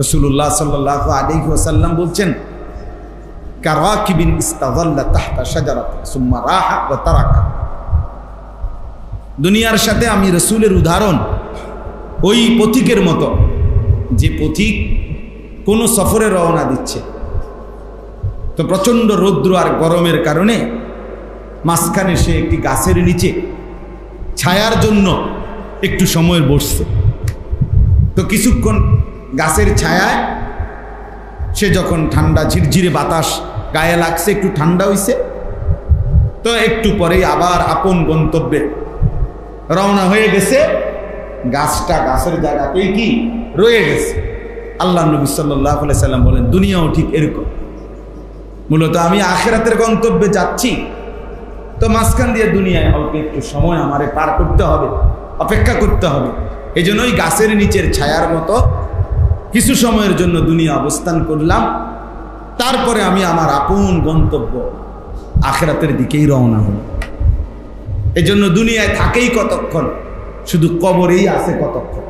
রাসূলুল্লাহ সাল্লাল্লাহু আলাইহি ওয়াসাল্লাম বলছেন, কারাকিবিন ইস্তাযাল্লা তাহতা শাজারাতিন সুম্মা রাহা ওয়া তারাকা। দুনিয়ার সাথে আমি রাসূলের উদাহরণ ওই পথিকের মতো, যে পথিক কোনো সফরে রওনা দিচ্ছে, তো প্রচণ্ড রৌদ্র আর গরমের কারণে মাঝখানে সে একটি গাছের নিচে ছায়ার জন্য একটু সময় বসছে। তো কিছুক্ষণ গাছের ছায়ায় সে যখন ঠান্ডা ঝিরঝিরে বাতাস গায়ে লাগছে, একটু ঠান্ডা হইছে, তো একটু পরেই আবার আপন গন্তব্যে রওনা হয়ে গেছে। গাছটা গাছের জায়গাতেই কি রয়ে গেছে। আল্লাহ নবী সাল্লাল্লাহু আলাইহি সাল্লাম বলেন, দুনিয়াও ঠিক এরকম। মূলত আমি আখিরাতের গন্তব্যে যাচ্ছি, তো মাঝখান দিয়ে দুনিয়ায় অল্প একটু সময় আমারে পার করতে হবে, অপেক্ষা করতে হবে। এই জন্যই গাছের নিচের ছায়ার মতো কিছু সময়ের জন্য দুনিয়া অবস্থান করলাম, তারপরে আমি আমার আপন গন্তব্য আখিরাতের দিকেই রওনা হল। এই জন্য দুনিয়ায় থাকেই কতক্ষণ, শুধু কবরেই আছে কতক্ষণ।